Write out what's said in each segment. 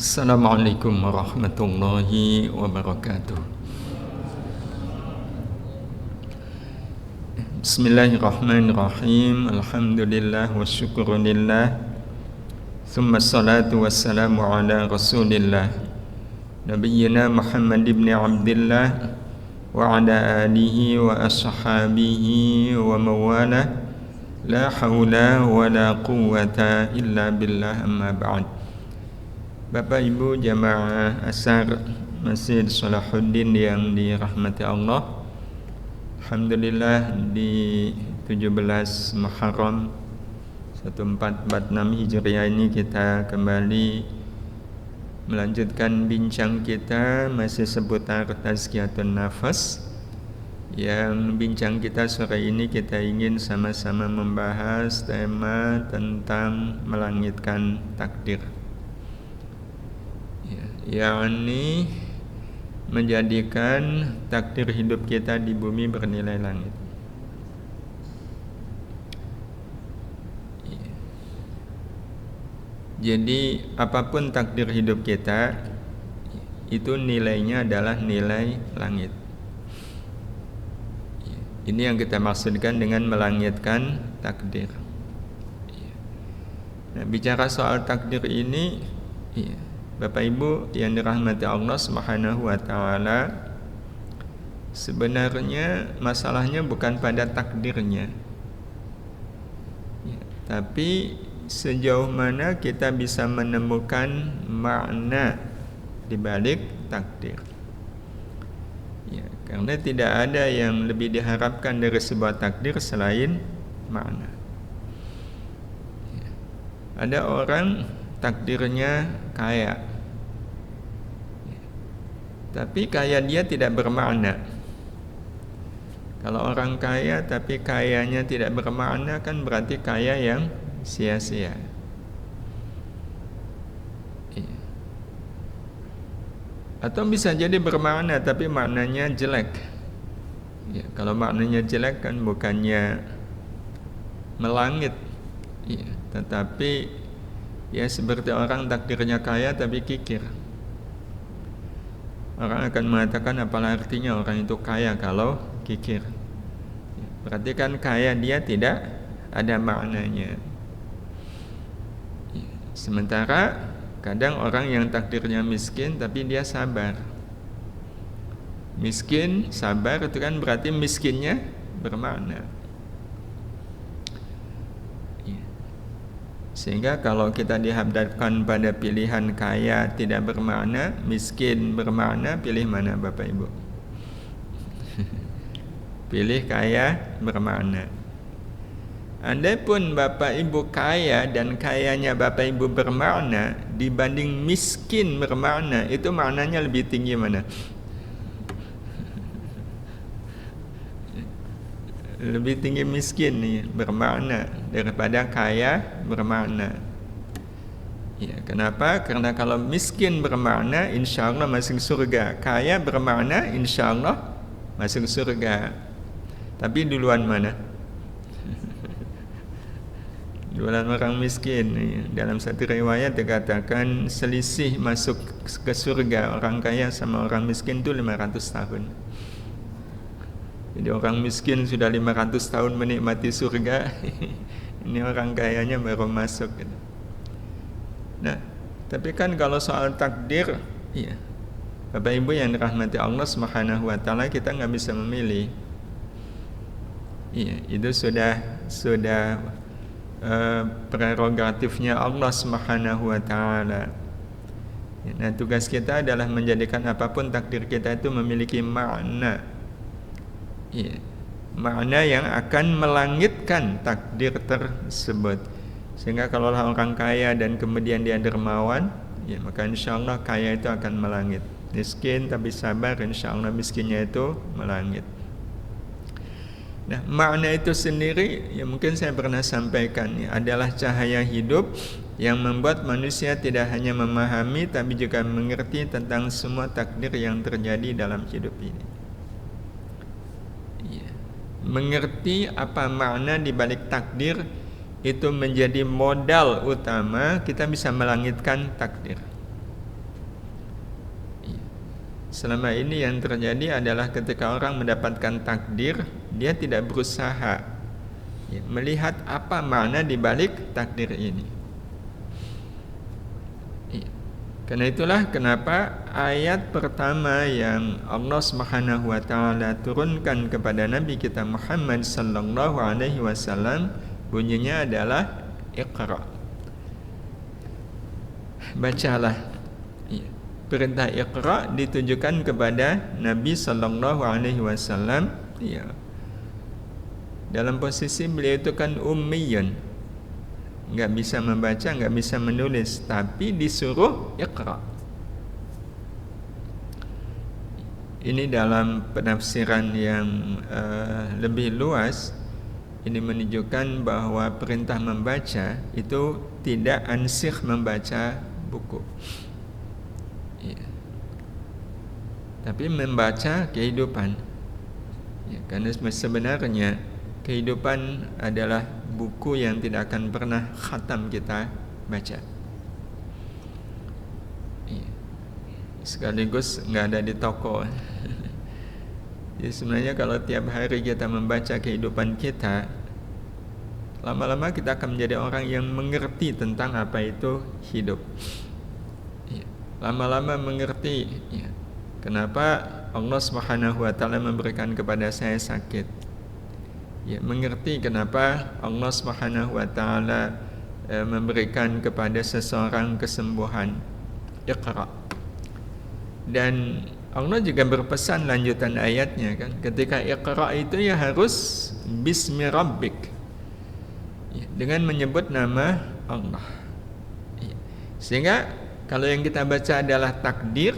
Assalamualaikum warahmatullahi wabarakatuh. Bismillahirrahmanirrahim. Alhamdulillah wa syukurillah. Thumma salatu wassalamu ala rasulillah Nabiyyina Muhammad ibn Abdillah wa ala alihi wa ashabihi wa mawalah. La hawla wa la quwwata illa billah, amma ba'd. Bapak Ibu jamaah Ashar Masjid Salahuddin yang dirahmati Allah, alhamdulillah di 17 Muharram 1446 Hijriah ini kita kembali melanjutkan bincang kita masih seputar tazkiyatun nafas. Yang bincang kita sore ini kita ingin sama-sama membahas tema tentang melangitkan takdir, yakni menjadikan takdir hidup kita di bumi bernilai langit. Jadi apapun takdir hidup kita, itu nilainya adalah nilai langit. Ini yang kita maksudkan dengan melangitkan takdir. Nah, bicara soal takdir ini, Bapak Ibu yang dirahmati Allah Subhanahu wa taala, sebenarnya masalahnya bukan pada takdirnya, tapi sejauh mana kita bisa menemukan makna di balik takdir. Karena tidak ada yang lebih diharapkan dari sebuah takdir selain makna. Ada orang takdirnya kaya, tapi kaya dia tidak bermakna. Kalau orang kaya tapi kayanya tidak bermakna, kan berarti kaya yang sia-sia. Atau bisa jadi bermakna tapi maknanya jelek. Kalau maknanya jelek kan bukannya melangit, tetapi seperti orang takdirnya kaya tapi kikir. Orang akan mengatakan apalah artinya orang itu kaya kalau kikir. Berarti kan kaya dia tidak ada maknanya. Sementara kadang orang yang takdirnya miskin tapi dia sabar. Miskin, sabar itu kan berarti miskinnya bermakna. Sehingga kalau kita dihadapkan pada pilihan kaya tidak bermakna, miskin bermakna, pilih mana Bapak Ibu? Pilih kaya bermakna. Andai-pun Bapak Ibu kaya dan kayanya Bapak Ibu bermakna dibanding miskin bermakna, itu maknanya lebih tinggi mana? Lebih tinggi miskin nih bermakna daripada kaya bermakna. Kenapa? Karena kalau miskin bermakna insya Allah masuk surga, kaya bermakna insya Allah masuk surga. Tapi duluan mana? Duluan orang miskin. Dalam satu riwayat dikatakan selisih masuk ke surga orang kaya sama orang miskin itu 500 tahun. Jadi orang miskin sudah 500 tahun menikmati surga, ini orang kayanya baru masuk. Nah, tapi kan kalau soal takdir, Bapak Ibu yang dirahmati Allah Subhanahu wa taala, kita nggak bisa memilih. Itu sudah prerogatifnya Allah Subhanahu wa taala. Nah, tugas kita adalah menjadikan apapun takdir kita itu memiliki makna. Makna yang akan melangitkan takdir tersebut. Sehingga kalau orang kaya dan kemudian dia dermawan, maka insyaallah kaya itu akan melangit. Miskin tapi sabar, insyaallah miskinnya itu melangit. Nah, makna itu sendiri mungkin saya pernah sampaikan, adalah cahaya hidup yang membuat manusia tidak hanya memahami tapi juga mengerti tentang semua takdir yang terjadi dalam hidup ini. Mengerti apa makna di balik takdir itu menjadi modal utama kita bisa melangitkan takdir. Selama ini yang terjadi adalah ketika orang mendapatkan takdir, dia tidak berusaha melihat apa makna di balik takdir ini. Karena itulah kenapa ayat pertama yang Allah Subhanahu wa taala turunkan kepada Nabi kita Muhammad sallallahu alaihi wasallam bunyinya adalah Iqra. Bacalah. Perintah Iqra ditujukan kepada Nabi sallallahu alaihi wasallam. Dalam posisi beliau itu kan ummiyun, nggak bisa membaca, nggak bisa menulis, tapi disuruh Iqra. Ini dalam penafsiran yang lebih luas, ini menunjukkan bahwa perintah membaca itu tidak ansih membaca buku, tapi membaca kehidupan. Karena sebenarnya kehidupan adalah buku yang tidak akan pernah khatam kita baca. Sekaligus nggak ada di toko. Jadi sebenarnya kalau tiap hari kita membaca kehidupan kita, lama-lama kita akan menjadi orang yang mengerti tentang apa itu hidup. Lama-lama mengerti kenapa Allah Subhanahu wa taala memberikan kepada saya sakit. Mengerti kenapa Allah Subhanahu wa taala memberikan kepada seseorang kesembuhan. Iqra. Dan Allah juga berpesan lanjutan ayatnya kan, ketika Iqra itu ya harus bismi rabbik, dengan menyebut nama Allah. Sehingga kalau yang kita baca adalah takdir,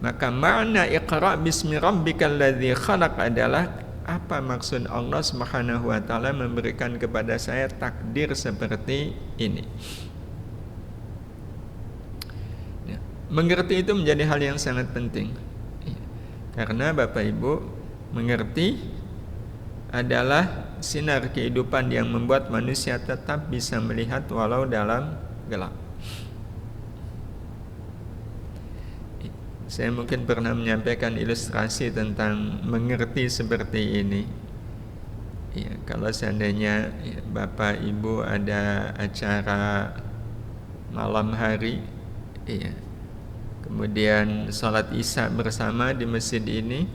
maka makna Iqra bismi rabbikal ladzi khalaq adalah apa maksud Allah Subhanahu wa taala memberikan kepada saya takdir seperti ini. Mengerti itu menjadi hal yang sangat penting. Karena Bapak Ibu, mengerti adalah sinar kehidupan yang membuat manusia tetap bisa melihat walau dalam gelap. Saya mungkin pernah menyampaikan ilustrasi tentang mengerti seperti ini. Kalau seandainya Bapak Ibu ada acara malam hari, kemudian sholat isya bersama di masjid ini,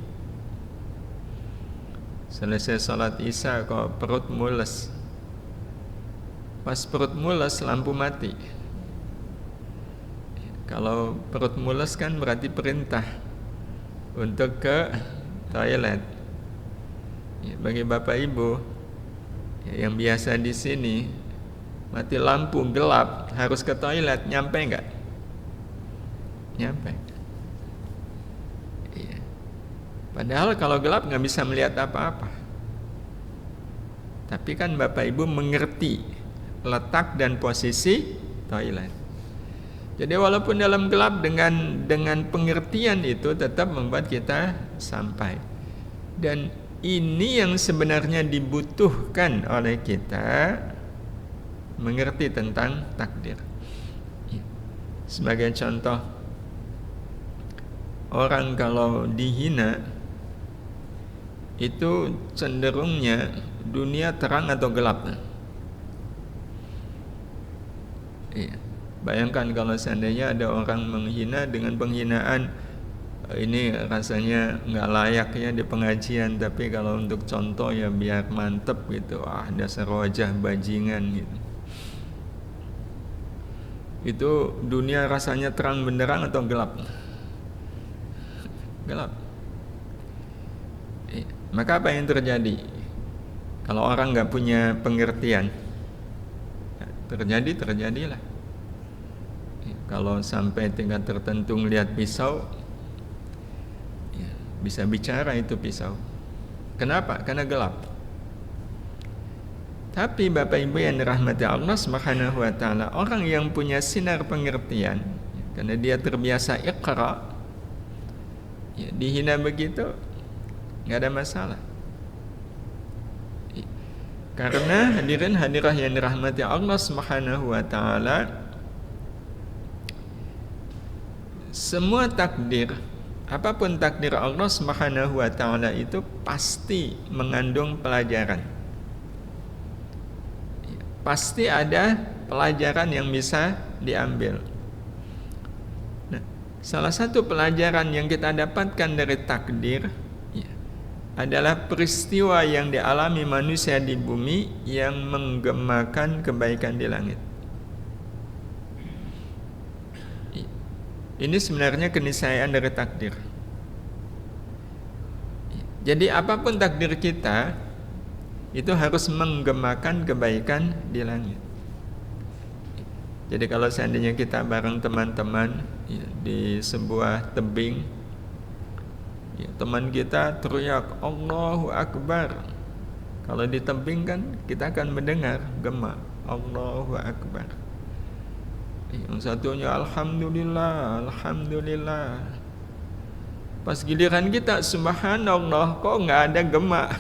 selesai sholat isya kok perut mules. Pas perut mules lampu mati. Kalau perut mules kan berarti perintah untuk ke toilet. Bagi Bapak Ibu yang biasa di sini, mati lampu gelap harus ke toilet, nyampe nggak? Nyampe. Padahal kalau gelap nggak bisa melihat apa-apa. Tapi kan Bapak Ibu mengerti letak dan posisi toilet. Jadi walaupun dalam gelap, dengan pengertian itu tetap membuat kita sampai. Dan ini yang sebenarnya dibutuhkan oleh kita, mengerti tentang takdir. Sebagai contoh, orang kalau dihina itu cenderungnya dunia terang atau gelap. Bayangkan kalau seandainya ada orang menghina dengan penghinaan, ini rasanya nggak layak ya di pengajian, tapi kalau untuk contoh ya biar mantep gitu, dasar wajah bajingan gitu. Itu dunia rasanya terang benderang atau gelap? Gelap. Maka apa yang terjadi kalau orang nggak punya pengertian? Terjadilah. Kalau sampai tingkat tertentu ngelihat pisau, bisa bicara itu pisau. Kenapa? Karena gelap. Tapi Bapak Ibu yang dirahmati Allah Subhanahu wa taala, orang yang punya sinar pengertian, karena dia terbiasa Iqra, dihina begitu nggak ada masalah. Karena hadirin hadirah yang dirahmati Allah Subhanahu wa taala, semua takdir apapun takdir Allah Subhanahu wa taala itu pasti mengandung pelajaran. Pasti ada pelajaran yang bisa diambil. Nah, salah satu pelajaran yang kita dapatkan dari takdir adalah peristiwa yang dialami manusia di bumi yang menggemakan kebaikan di langit. Ini sebenarnya keniscayaan dari takdir. Jadi apapun takdir kita itu harus menggemakan kebaikan di langit. Jadi kalau seandainya kita bareng teman-teman di sebuah tebing, teman kita teriak Allahu Akbar. Kalau di tebing kan kita akan mendengar gema Allahu Akbar. Yang satunya Alhamdulillah, Alhamdulillah. Pas giliran kita Subhanallah, kok nggak ada gema?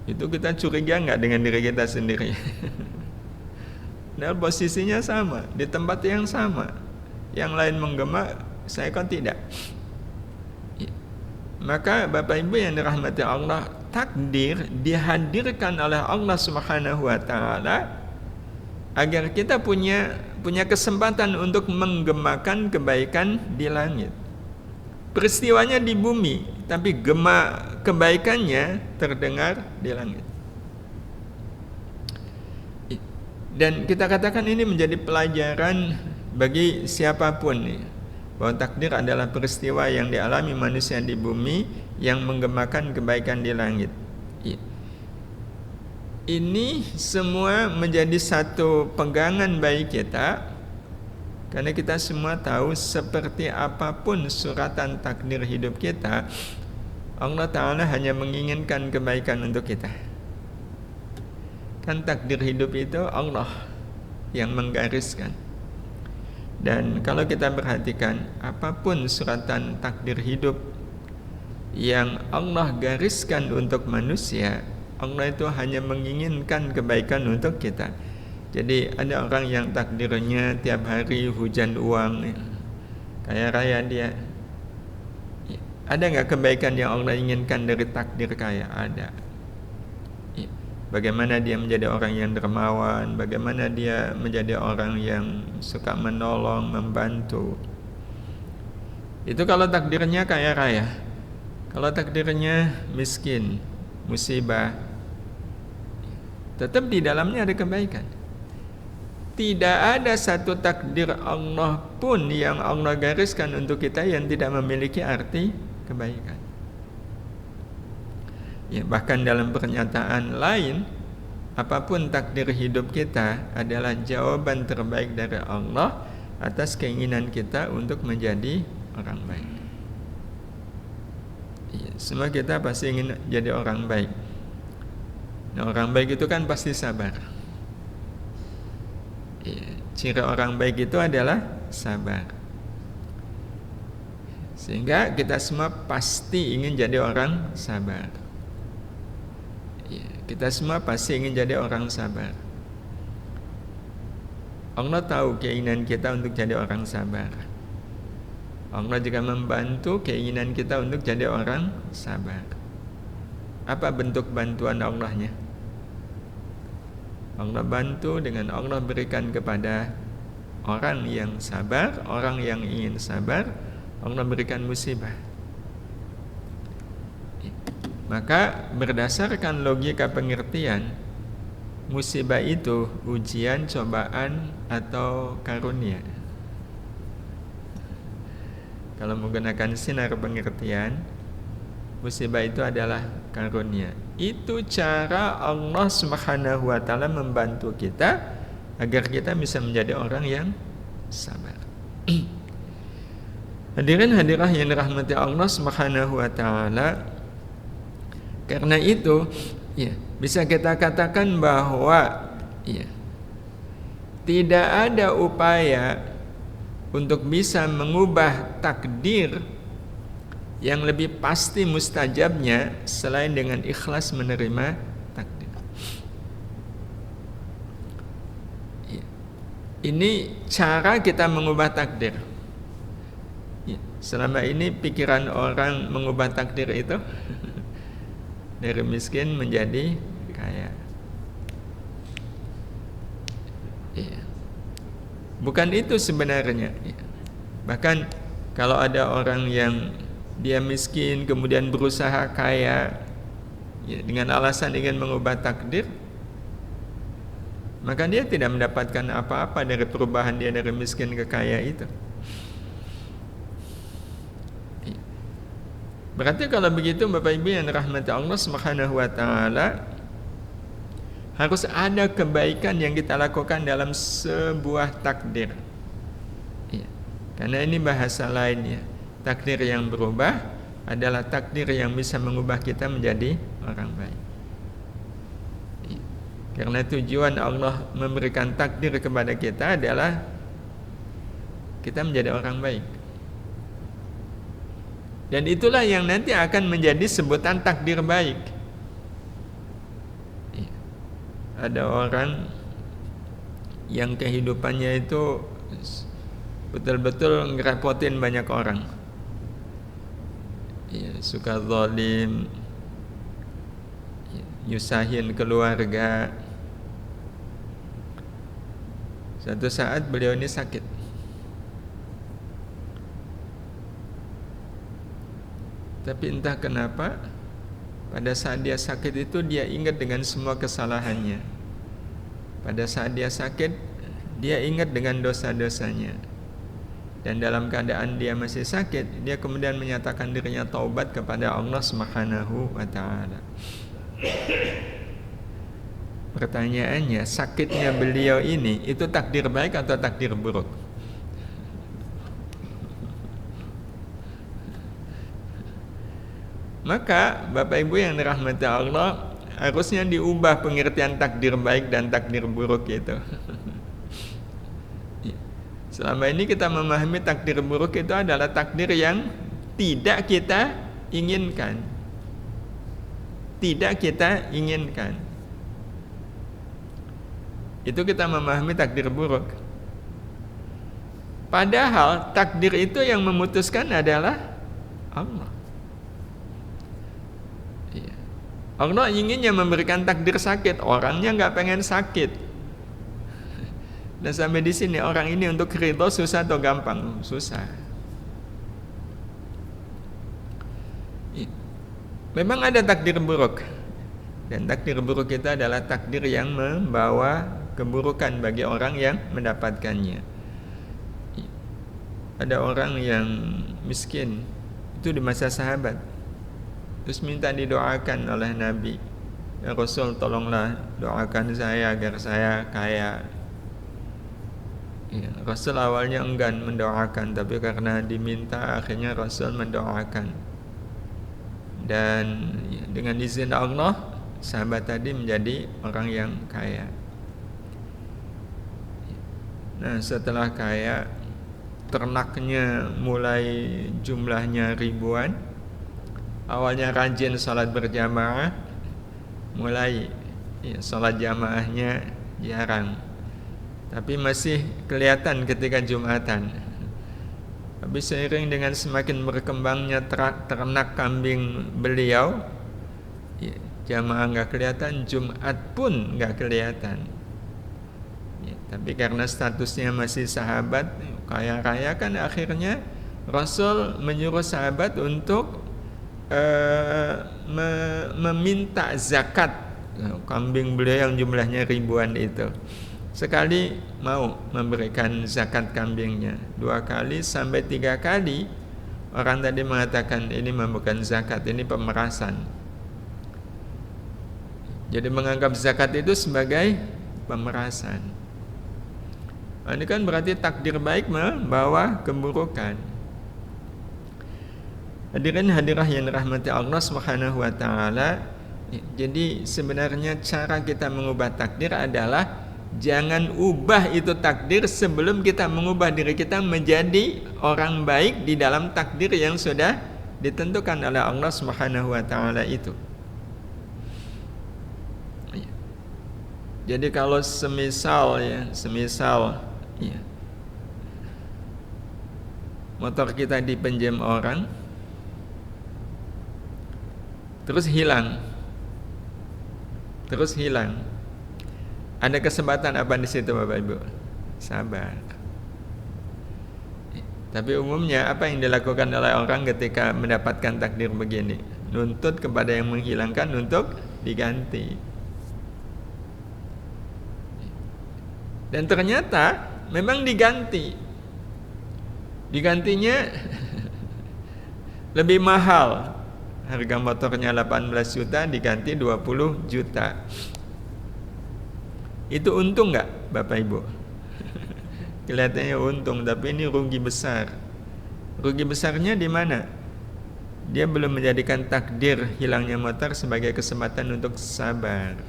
Itu kita curiga nggak dengan diri kita sendiri? Nah, posisinya sama, di tempat yang sama. Yang lain menggema, saya kok tidak. Maka Bapak Ibu yang dirahmati Allah, takdir dihadirkan oleh Allah Subhanahu wa taala agar kita punya kesempatan untuk menggemakan kebaikan di langit. Peristiwanya di bumi, tapi gema kebaikannya terdengar di langit. Dan kita katakan ini menjadi pelajaran bagi siapapun nih, bahwa takdir adalah peristiwa yang dialami manusia di bumi yang menggemakan kebaikan di langit. Ini semua menjadi satu pegangan bagi kita, karena kita semua tahu seperti apapun suratan takdir hidup kita, Allah Ta'ala hanya menginginkan kebaikan untuk kita. Kan takdir hidup itu Allah yang menggariskan. Dan kalau kita perhatikan, apapun suratan takdir hidup yang Allah gariskan untuk manusia, Allah itu hanya menginginkan kebaikan untuk kita. Jadi ada orang yang takdirnya tiap hari hujan uang, kaya raya dia. Ada nggak kebaikan yang Allah inginkan dari takdir kaya? Ada. Bagaimana dia menjadi orang yang dermawan, bagaimana dia menjadi orang yang suka menolong, membantu. Itu kalau takdirnya kaya raya. Kalau takdirnya miskin, musibah, tetap di dalamnya ada kebaikan. Tidak ada satu takdir Allah pun yang Allah gariskan untuk kita yang tidak memiliki arti kebaikan. Ya, bahkan dalam pernyataan lain, apapun takdir hidup kita adalah jawaban terbaik dari Allah atas keinginan kita untuk menjadi orang baik. Ya, semua kita pasti ingin jadi orang baik. Nah, orang baik itu kan pasti sabar. Ya, ciri orang baik itu adalah sabar. Sehingga kita semua pasti ingin jadi orang sabar. Ya, kita semua pasti ingin jadi orang sabar. Allah tahu keinginan kita untuk jadi orang sabar. Allah juga membantu keinginan kita untuk jadi orang sabar. Apa bentuk bantuan Allahnya? Allah bantu dengan Allah berikan kepada orang yang sabar, orang yang ingin sabar, Allah berikan musibah. Maka berdasarkan logika pengertian, musibah itu ujian, cobaan, atau karunia. Kalau menggunakan sinar pengertian, musibah itu adalah karunia. Itu cara Allah Subhanahu wa taala membantu kita agar kita bisa menjadi orang yang sabar. Hadirin hadirah yang dirahmati Allah Subhanahu wa taala, karena itu ya, bisa kita katakan bahwa ya, tidak ada upaya untuk bisa mengubah takdir yang lebih pasti mustajabnya selain dengan ikhlas menerima takdir. Ini cara kita mengubah takdir. Selama ini pikiran orang mengubah takdir itu dari miskin menjadi kaya. Iya. Bukan itu sebenarnya. Bahkan kalau ada orang yang dia miskin kemudian berusaha kaya dengan alasan ingin mengubah takdir, maka dia tidak mendapatkan apa-apa dari perubahan dia dari miskin ke kaya itu. Berarti kalau begitu Bapak Ibu yang rahmati Allah Subhanahu wa taala, harus ada kebaikan yang kita lakukan dalam sebuah takdir. Ya. Karena ini bahasa lainnya. Takdir yang berubah adalah takdir yang bisa mengubah kita menjadi orang baik. Ya. Karena tujuan Allah memberikan takdir kepada kita adalah kita menjadi orang baik. Dan itulah yang nanti akan menjadi sebutan takdir baik. Ada orang yang kehidupannya itu betul-betul ngerepotin banyak orang. Suka zalim, nyusahin keluarga. Suatu saat beliau ini sakit. Tapi entah kenapa pada saat dia sakit itu dia ingat dengan semua kesalahannya. Pada saat dia sakit dia ingat dengan dosa-dosanya. Dan dalam keadaan dia masih sakit, dia kemudian menyatakan dirinya taubat kepada Allah Subhanahu wa taala. Pertanyaannya, sakitnya beliau ini itu takdir baik atau takdir buruk? Maka Bapak Ibu yang dirahmati Allah, harusnya diubah pengertian takdir baik dan takdir buruk itu. Selama ini kita memahami takdir buruk itu adalah takdir yang tidak kita inginkan. Tidak kita inginkan. Itu kita memahami takdir buruk. Padahal takdir itu yang memutuskan adalah Allah. Allah inginnya memberikan takdir sakit, orangnya nggak pengen sakit. Dan sampai di sini orang ini untuk ridho susah atau gampang? Susah. Memang ada takdir buruk, dan takdir buruk itu adalah takdir yang membawa keburukan bagi orang yang mendapatkannya. Ada orang yang miskin itu di masa sahabat, terus minta didoakan oleh Nabi, ya Rasul tolonglah doakan saya agar saya kaya. Ya, Rasul awalnya enggan mendoakan, tapi karena diminta akhirnya Rasul mendoakan. Dan ya, dengan izin Allah sahabat tadi menjadi orang yang kaya. Nah setelah kaya, ternaknya mulai jumlahnya ribuan. Awalnya rajin sholat berjamaah, mulai sholat jamaahnya jarang, tapi masih kelihatan ketika Jumatan. Tapi seiring dengan semakin berkembangnya ternak kambing beliau, jamaah nggak kelihatan, Jumat pun nggak kelihatan. Tapi karena statusnya masih sahabat, kaya-kaya kan, akhirnya Rasul menyuruh sahabat untuk meminta zakat kambing beliau yang jumlahnya ribuan itu. Sekali mau memberikan zakat kambingnya, 2 kali sampai 3 kali orang tadi mengatakan ini bukan zakat, ini pemerasan. Jadi menganggap zakat itu sebagai pemerasan. Ini kan berarti takdir baik membawa keburukan. Hadirin hadirah yang dirahmati Allah Subhanahu wa taala. Jadi sebenarnya cara kita mengubah takdir adalah jangan ubah itu takdir sebelum kita mengubah diri kita menjadi orang baik di dalam takdir yang sudah ditentukan oleh Allah Subhanahu wa taala itu. Jadi kalau semisal motor kita dipinjam orang, terus hilang. Ada kesempatan apa di situ Bapak Ibu? Sabar. Tapi umumnya apa yang dilakukan oleh orang ketika mendapatkan takdir begini? Nuntut kepada yang menghilangkan untuk diganti. Dan ternyata memang diganti. Digantinya lebih mahal. Harga motornya 18 juta diganti 20 juta. Itu untung nggak Bapak Ibu? Kelihatannya untung, tapi ini rugi besar. Rugi besarnya di mana? Dia belum menjadikan takdir hilangnya motor sebagai kesempatan untuk sabar.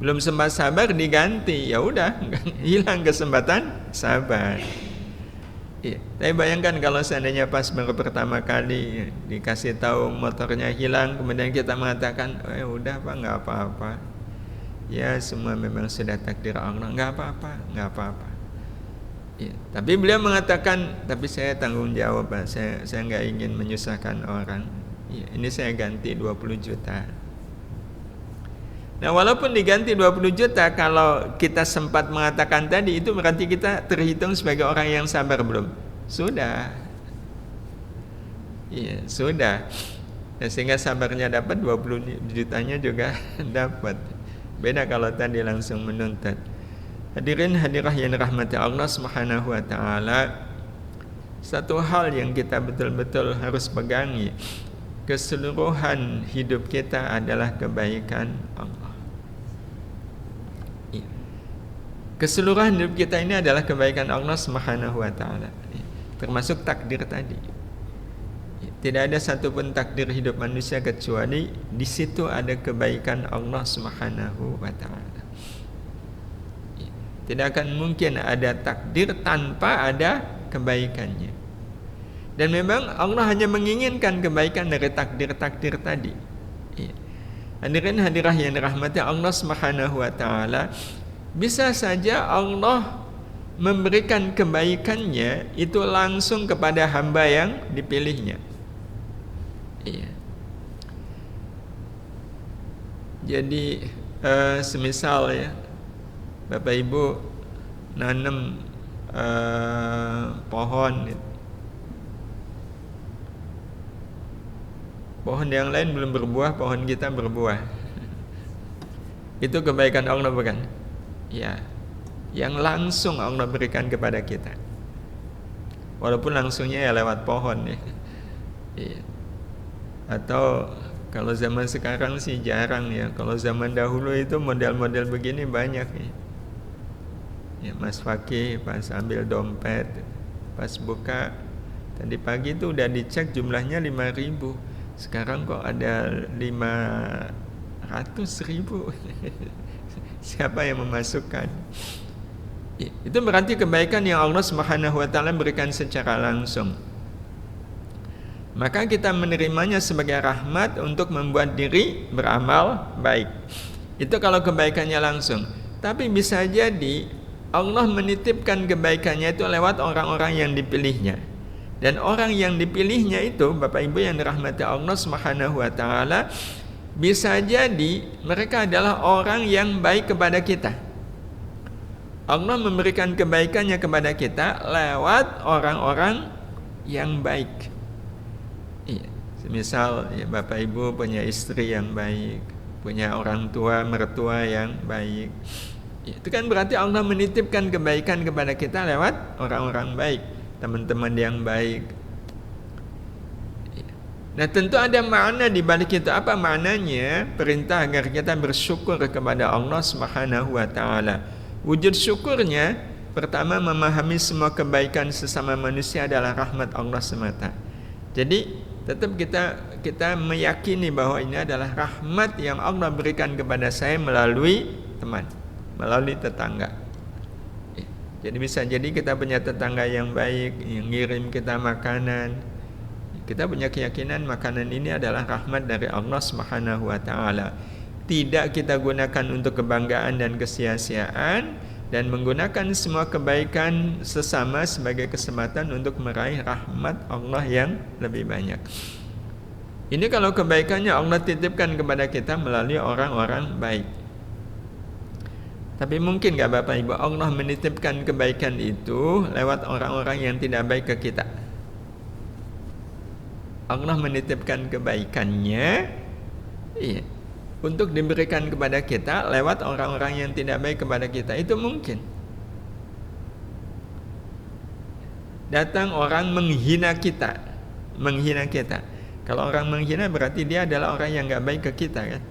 Belum sempat sabar diganti, ya udah hilang kesempatan sabar. Ya, tapi bayangkan kalau seandainya pas baru pertama kali dikasih tahu motornya hilang, kemudian kita mengatakan, udah Pak, nggak apa-apa. Ya semua memang sudah takdir Allah, nggak apa-apa. Ya, tapi beliau mengatakan, tapi saya tanggung jawab Pak, saya nggak ingin menyusahkan orang. Ya, ini saya ganti 20 juta. Nah walaupun diganti 20 juta, kalau kita sempat mengatakan tadi, itu berarti kita terhitung sebagai orang yang sabar belum? Sudah. Iya, sudah. Nah, sehingga sabarnya dapat, 20 jutanya juga dapat. Beda kalau tadi langsung menuntut. Hadirin hadirah yang rahmati Allah Subhanahu wa taala, satu hal yang kita betul-betul harus pegangi, keseluruhan hidup kita adalah kebaikan Allah. Ya. Keseluruhan hidup kita ini adalah kebaikan Allah Subhanahu wa taala. Ya. Termasuk takdir tadi. Ya. Tidak ada satupun takdir hidup manusia kecuali di situ ada kebaikan Allah Subhanahu wa taala. Ya. Tidak akan mungkin ada takdir tanpa ada kebaikannya. Dan memang Allah hanya menginginkan kebaikan dari takdir-takdir tadi. Ya. Hadirin hadirah yang dirahmati Allah Subhanahu wa taala, bisa saja Allah memberikan kebaikannya itu langsung kepada hamba yang dipilihnya. Iya. Jadi semisal ya, Bapak Ibu nanam pohon, pohon yang lain belum berbuah, pohon kita berbuah. Itu kebaikan Allah bukan? Ya, yang langsung Allah berikan kepada kita. Walaupun langsungnya ya lewat pohon ya. Iya. Atau kalau zaman sekarang sih jarang ya. Kalau zaman dahulu itu model-model begini banyak ya. Ya, Mas Fakih pas ambil dompet, pas buka tadi pagi itu udah dicek jumlahnya 5.000. Sekarang kok ada 500.000. Siapa yang memasukkan? Itu berarti kebaikan yang Allah Subhanahu wa taala berikan secara langsung. Maka kita menerimanya sebagai rahmat untuk membuat diri beramal baik. Itu kalau kebaikannya langsung. Tapi bisa jadi Allah menitipkan kebaikannya itu lewat orang-orang yang dipilihnya. Dan orang yang dipilihnya itu, Bapak Ibu yang dirahmati Allah Subhanahu wa taala, bisa jadi mereka adalah orang yang baik kepada kita. Allah memberikan kebaikannya kepada kita lewat orang-orang yang baik. Iya, semisal ya, Bapak Ibu punya istri yang baik, punya orang tua, mertua yang baik. Itu kan berarti Allah menitipkan kebaikan kepada kita lewat orang-orang baik, teman-teman yang baik. Nah tentu ada makna di balik itu. Apa maknanya? Perintah agar kita bersyukur kepada Allah Subhanahu wa taala. Wujud syukurnya pertama memahami semua kebaikan sesama manusia adalah rahmat Allah semata. Jadi tetap kita meyakini bahwa ini adalah rahmat yang Allah berikan kepada saya melalui teman, melalui tetangga. Jadi bisa jadi kita punya tetangga yang baik, yang ngirim kita makanan. Kita punya keyakinan makanan ini adalah rahmat dari Allah Subhanahu wa taala. Tidak kita gunakan untuk kebanggaan dan kesia-siaan, dan menggunakan semua kebaikan sesama sebagai kesempatan untuk meraih rahmat Allah yang lebih banyak. Ini kalau kebaikannya Allah titipkan kepada kita melalui orang-orang baik. Tapi mungkin gak Bapak Ibu Allah menitipkan kebaikan itu lewat orang-orang yang tidak baik ke kita? Allah menitipkan kebaikannya untuk diberikan kepada kita lewat orang-orang yang tidak baik kepada kita. Itu mungkin. Datang orang menghina kita. Kalau orang menghina berarti dia adalah orang yang gak baik ke kita kan.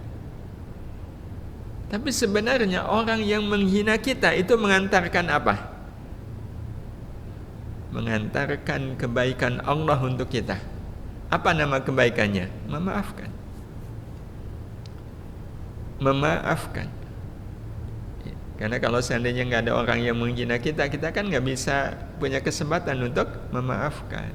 Tapi sebenarnya orang yang menghina kita itu mengantarkan apa? Mengantarkan kebaikan Allah untuk kita. Apa nama kebaikannya? Memaafkan. Karena kalau seandainya nggak ada orang yang menghina kita, kita kan nggak bisa punya kesempatan untuk memaafkan.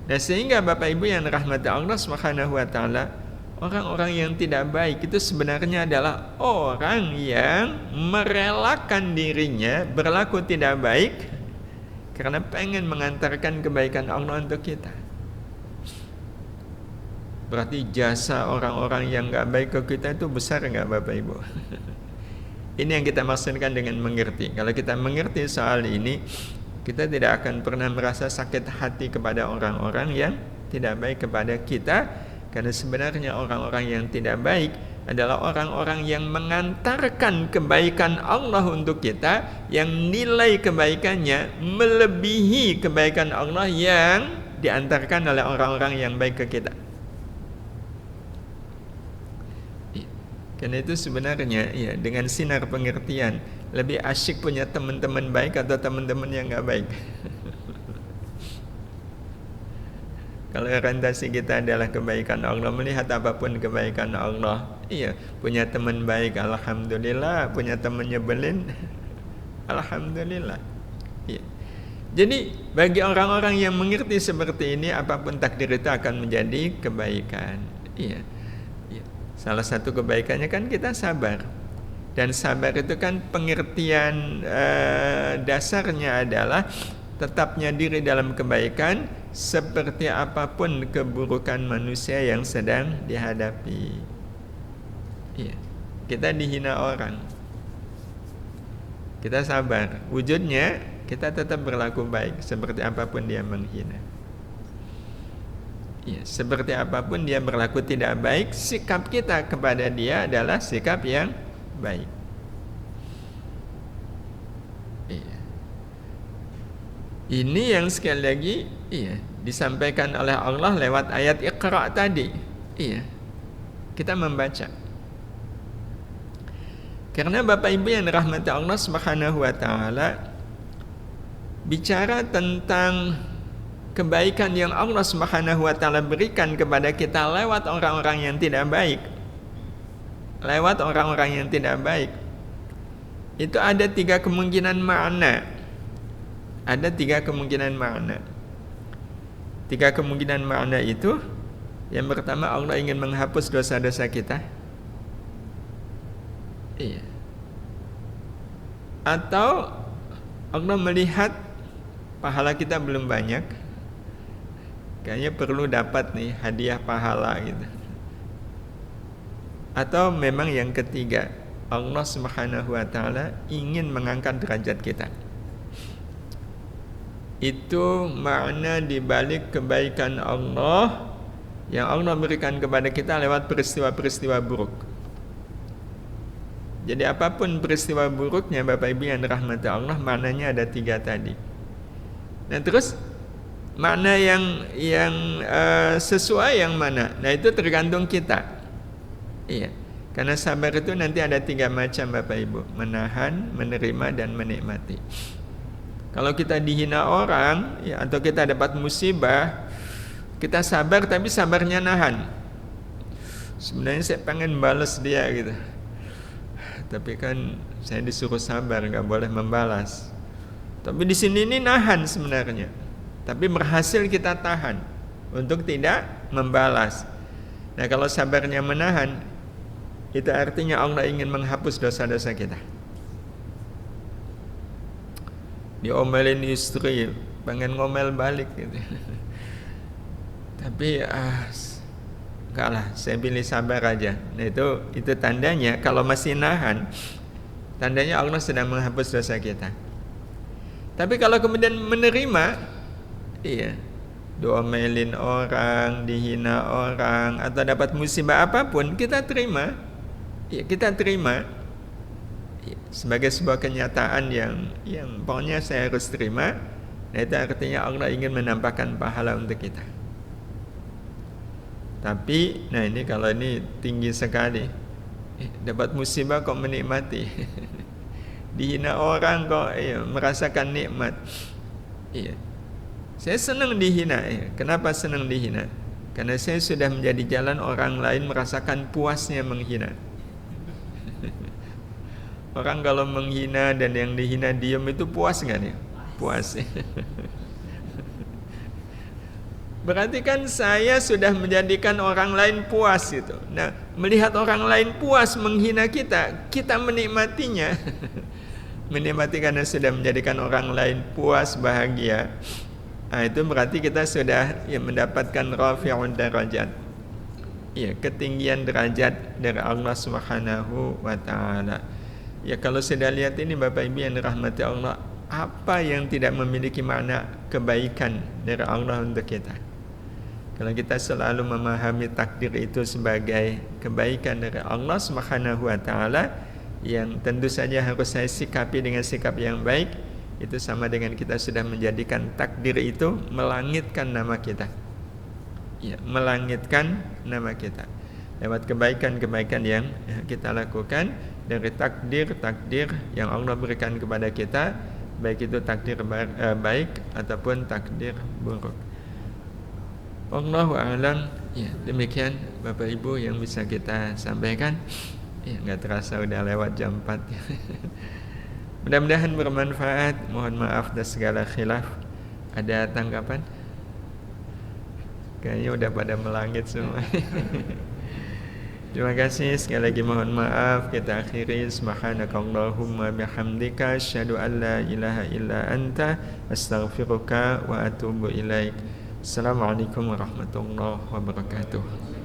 Nah sehingga Bapak Ibu yang rahmati Allah Subhanahu wa taala, orang-orang yang tidak baik itu sebenarnya adalah orang yang merelakan dirinya berlaku tidak baik karena pengen mengantarkan kebaikan Allah untuk kita. Berarti jasa orang-orang yang gak baik ke kita itu besar gak Bapak Ibu? Ini yang kita maksudkan dengan mengerti. Kalau kita mengerti soal ini, kita tidak akan pernah merasa sakit hati kepada orang-orang yang tidak baik kepada kita. Karena sebenarnya orang-orang yang tidak baik adalah orang-orang yang mengantarkan kebaikan Allah untuk kita, yang nilai kebaikannya melebihi kebaikan Allah yang diantarkan oleh orang-orang yang baik ke kita. Karena itu sebenarnya dengan sinar pengertian lebih asyik punya teman-teman baik atau teman-teman yang gak baik. Kalau orientasi kita adalah kebaikan Allah, melihat apapun kebaikan Allah, punya teman baik, alhamdulillah. Punya teman nyebelin, alhamdulillah. Jadi bagi orang-orang yang mengerti seperti ini, apapun takdir itu akan menjadi kebaikan. Salah satu kebaikannya kan kita sabar. Dan sabar itu kan pengertian dasarnya adalah tetapnya diri dalam kebaikan seperti apapun keburukan manusia yang sedang dihadapi. Kita dihina orang, kita sabar. Wujudnya kita tetap berlaku baik seperti apapun dia menghina. Seperti apapun dia berlaku tidak baik, sikap kita kepada dia adalah sikap yang baik. Ini yang sekali lagi disampaikan oleh Allah lewat ayat Iqra tadi. Kita membaca. Karena Bapak Ibu yang dirahmati Allah Subhanahu wa taala, bicara tentang kebaikan yang Allah Subhanahu wa taala berikan kepada kita lewat orang-orang yang tidak baik. Lewat orang-orang yang tidak baik. Itu ada 3 kemungkinan makna. Ada 3 kemungkinan makna. 3 kemungkinan makna itu, yang pertama Allah ingin menghapus dosa-dosa kita. Atau Allah melihat pahala kita belum banyak, kayaknya perlu dapat nih hadiah pahala gitu. Atau memang yang ketiga, Allah Subhanahu wa taala ingin mengangkat derajat kita. Itu makna dibalik kebaikan Allah yang Allah berikan kepada kita lewat peristiwa-peristiwa buruk. Jadi apapun peristiwa buruknya Bapak Ibu yang dirahmati Allah, maknanya ada 3 tadi. Nah terus makna yang sesuai yang mana? Nah itu tergantung kita. Karena sabar itu nanti ada 3 macam Bapak Ibu: menahan, menerima, dan menikmati. Kalau kita dihina orang atau kita dapat musibah, kita sabar tapi sabarnya nahan. Sebenarnya saya pengen balas dia gitu, tapi kan saya disuruh sabar, nggak boleh membalas. Tapi di sini ini nahan sebenarnya, tapi berhasil kita tahan untuk tidak membalas. Nah kalau sabarnya menahan, itu artinya Allah ingin menghapus dosa-dosa kita. Diomelin istri, pengen ngomel balik gitu. Tapi enggak lah, saya pilih sabar aja. Nah itu tandanya kalau masih nahan, tandanya Allah sedang menghapus dosa kita. Tapi kalau kemudian menerima, iya, diomelin orang, dihina orang, atau dapat musibah apapun, kita terima. Ya, kita terima ya, sebagai sebuah kenyataan yang pokoknya saya harus terima. Nah itu artinya Allah ingin menampakkan pahala untuk kita. Tapi, nah ini kalau ini tinggi sekali, dapat musibah kok menikmati, dihina orang kok merasakan nikmat. Iya, saya senang dihina. Kenapa senang dihina? Karena saya sudah menjadi jalan orang lain merasakan puasnya menghina. Orang kalau menghina dan yang dihina diam itu puas nggak nih? Puas. Berarti kan saya sudah menjadikan orang lain puas itu. Nah, melihat orang lain puas menghina kita, kita menikmatinya. Menikmati karena sudah menjadikan orang lain puas, bahagia. Nah, itu berarti kita sudah mendapatkan rafi'un darajat. Ya, ketinggian derajat dari Allah Subhanahu wa taala. Ya, kalau sudah lihat ini Bapak Ibu yang dirahmati Allah, apa yang tidak memiliki makna kebaikan dari Allah untuk kita? Kalau kita selalu memahami takdir itu sebagai kebaikan dari Allah Subhanahu wa taala, yang tentu saja harus saya sikapi dengan sikap yang baik, itu sama dengan kita sudah menjadikan takdir itu melangitkan nama kita. Ya, melangitkan nama kita lewat kebaikan-kebaikan yang kita lakukan, dari takdir yang Allah berikan kepada kita, baik itu takdir baik ataupun takdir buruk. Wallahu a'lam. Ya, demikian Bapak Ibu yang bisa kita sampaikan. Ya, nggak terasa udah lewat jam 4. Mudah-mudahan bermanfaat. Mohon maaf atas segala khilaf. Ada tanggapan? Kayaknya udah pada melangit semua. Terima kasih, sekali lagi mohon maaf. Kita akhiri, subhanakallahumma bihamdika asyhadu an la ilaha illa anta astaghfiruka wa atubu ilaik. Assalamualaikum warahmatullahi wabarakatuh.